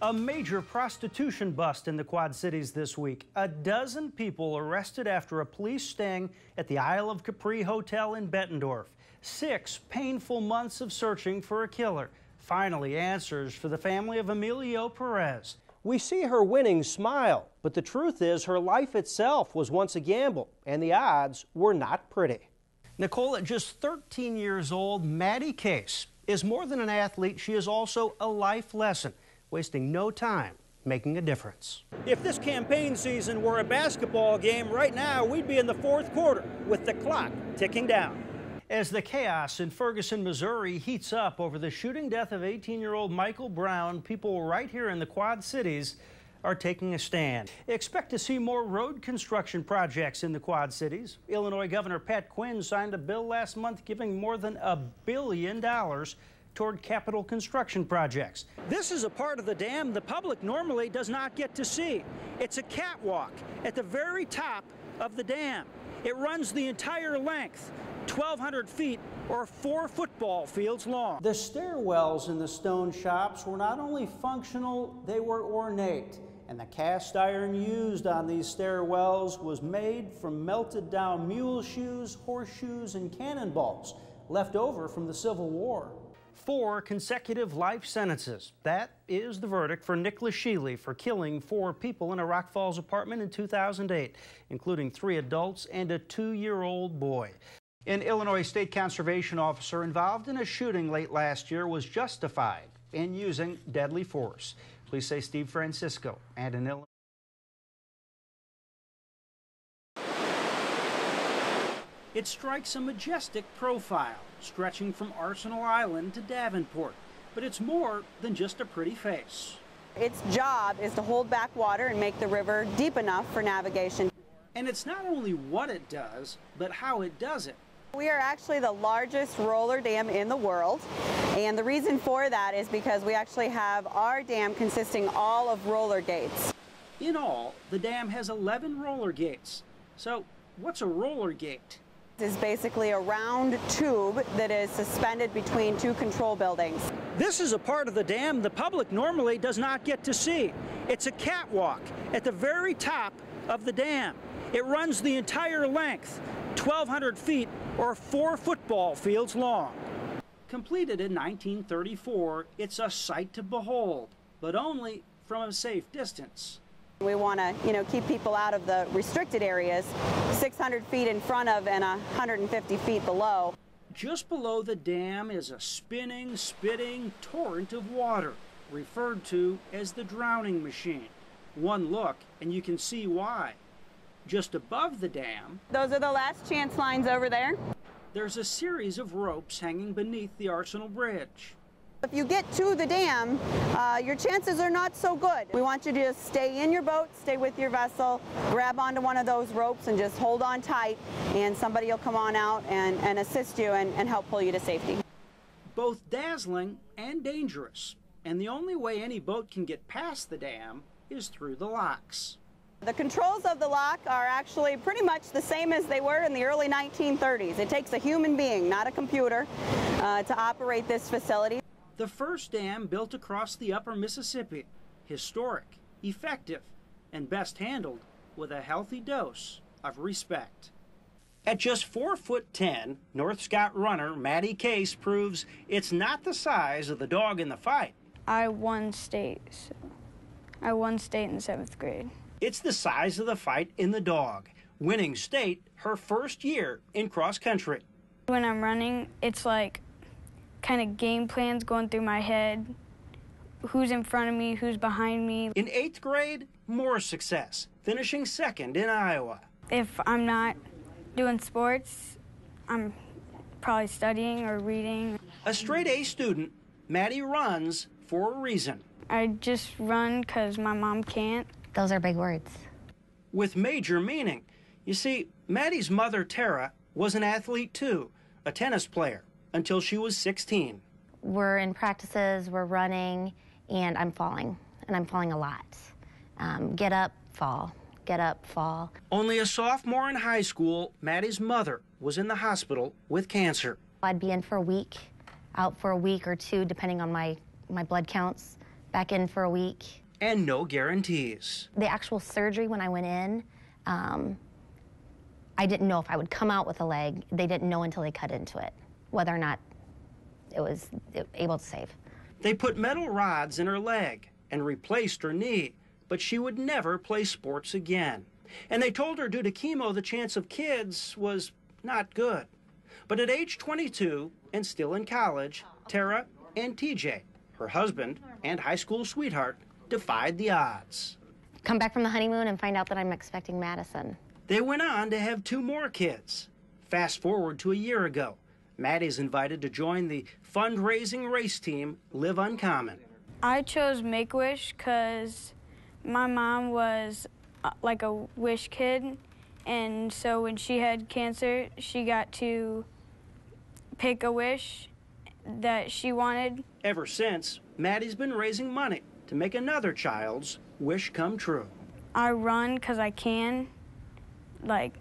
A major prostitution bust in the Quad Cities this week. A dozen people arrested after a police sting at the Isle of Capri Hotel in Bettendorf. 6 painful months of searching for a killer. Finally, answers for the family of Emilio Perez. We see her winning smile, but the truth is her life itself was once a gamble, and the odds were not pretty. Nicole, at just 13 years old, Maddie Case is more than an athlete. She is also a life lesson, wasting no time making a difference. If this campaign season were a basketball game, right now we'd be in the 4th quarter with the clock ticking down. As the chaos in Ferguson, Missouri heats up over the shooting death of 18-year-old Michael Brown, people right here in the Quad Cities are taking a stand. Expect to see more road construction projects in the Quad Cities. Illinois Governor Pat Quinn signed a bill last month giving more than $1 billion toward capital construction projects. This is a part of the dam the public normally does not get to see. It's a catwalk at the very top of the dam. It runs the entire length, 1,200 feet or 4 football fields long. The stairwells in the stone shops were not only functional, they were ornate. And the cast iron used on these stairwells was made from melted down mule shoes, horseshoes, and cannonballs left over from the Civil War. 4 consecutive life sentences. That is the verdict for Nick Sheely for killing 4 people in a Rock Falls apartment in 2008, including 3 adults and a 2-year-old boy. An Illinois state conservation officer involved in a shooting late last year was justified in using deadly force. Police say Steve Francisco and an Illinois. It strikes a majestic profile, stretching from Arsenal Island to Davenport. But it's more than just a pretty face. Its job is to hold back water and make the river deep enough for navigation. And it's not only what it does, but how it does it. We are actually the largest roller dam in the world, and the reason for that is because we actually have our dam consisting all of roller gates. In all, the dam has 11 roller gates. So, what's a roller gate? Is basically a round tube that is suspended between 2 control buildings. This is a part of the dam the public normally does not get to see. It's a catwalk at the very top of the dam. It runs the entire length, 1,200 feet or 4 football fields long. Completed in 1934, it's a sight to behold, but only from a safe distance. We want to, keep people out of the restricted areas, 600 feet in front of and 150 feet below. Just below the dam is a spinning, spitting torrent of water, referred to as the drowning machine. One look and you can see why. Just above the dam, those are the last chance lines over there. There's a series of ropes hanging beneath the Arsenal Bridge. If you get to the dam, your chances are not so good. We want you to just stay in your boat, stay with your vessel, grab onto one of those ropes and just hold on tight, and somebody will come on out and assist you and help pull you to safety. Both dazzling and dangerous, and the only way any boat can get past the dam is through the locks. The controls of the lock are actually pretty much the same as they were in the early 1930s. It takes a human being, not a computer, to operate this facility. The first dam built across the upper Mississippi. Historic, effective, and best handled with a healthy dose of respect. At just 4'10", North Scott runner Maddie Case proves it's not the size of the dog in the fight. I won state in the 7th grade. It's the size of the fight in the dog, winning state her first year in cross country. When I'm running, it's like kind of game plans going through my head. Who's in front of me, who's behind me. In 8th grade, more success, finishing 2nd in Iowa. If I'm not doing sports, I'm probably studying or reading. A straight A student, Maddie runs for a reason. I just run because my mom can't. Those are big words. With major meaning. You see, Maddie's mother, Tara, was an athlete too, a tennis player, until she was 16. We're in practices, we're running, and I'm falling a lot. Get up, fall, get up, fall. Only a sophomore in high school, Maddie's mother was in the hospital with cancer. I'd be in for a week, out for a week or 2, depending on my blood counts. back in for a week. And no guarantees. The actual surgery, when I went in, I didn't know if I would come out with a leg. They didn't know until they cut into it, whether or not it was able to save. They put metal rods in her leg and replaced her knee, but she would never play sports again. And they told her due to chemo, the chance of kids was not good. But at age 22 and still in college, Tara and TJ, her husband and high school sweetheart, defied the odds. Come back from the honeymoon and find out that I'm expecting Madison. They went on to have 2 more kids. Fast forward to a year ago. Maddie's invited to join the fundraising race team, Live Uncommon. I chose Make-A-Wish because my mom was like a wish kid, and so when she had cancer, she got to pick a wish that she wanted. Ever since, Maddie's been raising money to make another child's wish come true. I run because I can. Like,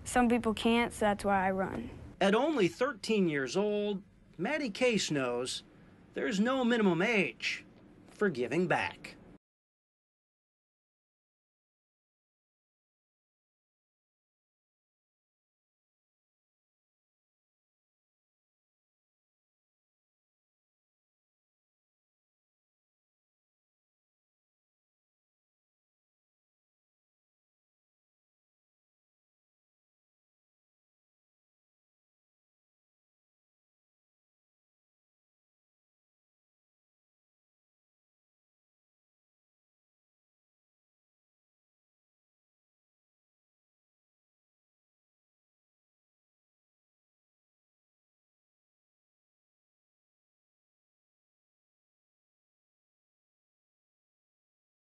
some people can't, so that's why I run. At only 13 years old, Maddie Case knows there's no minimum age for giving back.